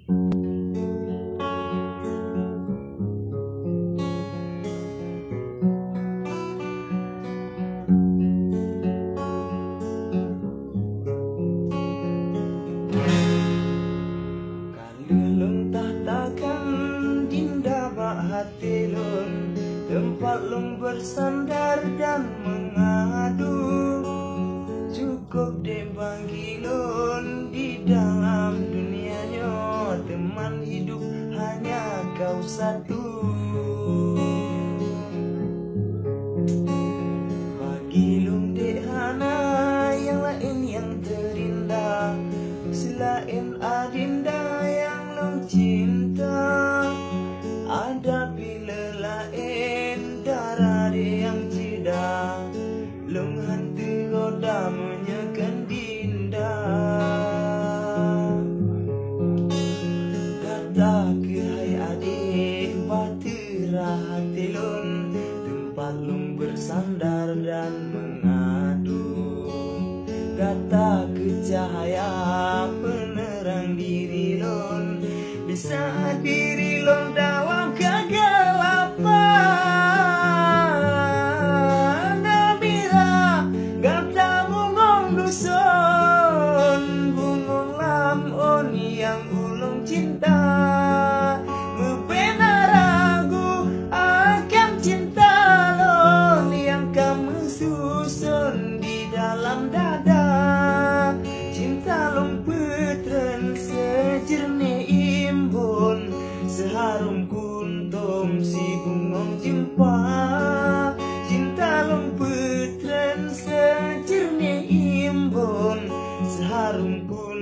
Kalulun tahtakan dinda bak hati lun, tempat lun bersandar dan mengadu. Cukup dek bagi lun di dalam dunianya, teman hidup hanya kau satu. Bagi lun dek hana yang lain yang terindah, selain adinda yang lun cinta. Ada bila lain darah dia yang cida, lun hantu goda menyekan dinda. Kata ke hai adik batera hati lun, tempat lun bersandar dan mengadu. Kata ke cahaya penerang diri lun, di saat diri lun dalam kegelapan. Nabila kata bungong dusun, bungong lamon yang ulung cinta. Mepena ragu akan cinta lun yang kamu susun di dalam dada. Cinta lun petren sejernih imbun, seharum kuntum si bungong jempa. Cinta lun petren sejernih imbun, seharum kuntum